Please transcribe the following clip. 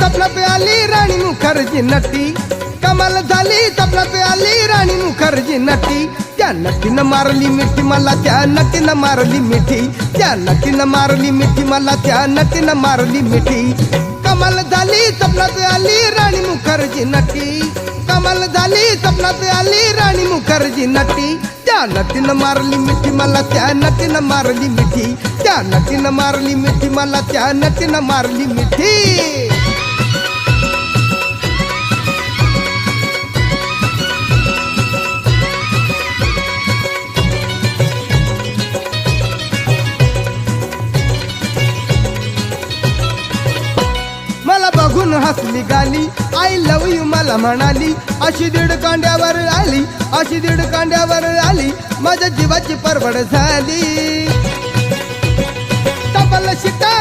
स्वप्नात आली राणी मुखर्जी नटी, कमाल झाली स्वप्नात आली राणी मुखर्जी नटी. त्या नटीनं मारली मिठी मला, त्या नटीनं मारली मिठी, त्या नटीनं मारली मिठी मला, त्या नटीनं मारली मिठी. कमाल झाली स्वप्नात आली राणी मुखर्जी नटी, कमाल झाली स्वप्नात आली राणी मुखर्जी नटी. त्या नटीनं मारली मिठी मला, त्या नटीनं मारली मिठी, त्या नटीनं मारली मिठी मला, त्या नटीनं मारली मिठी. मला बघून हसली गाली, आय लव यू मला म्हणाली. अशी दीड कांड्यावर आली, अशी दीड कांड्यावर आली, माझ्या जीवाची परवड झाली. डबल शिटा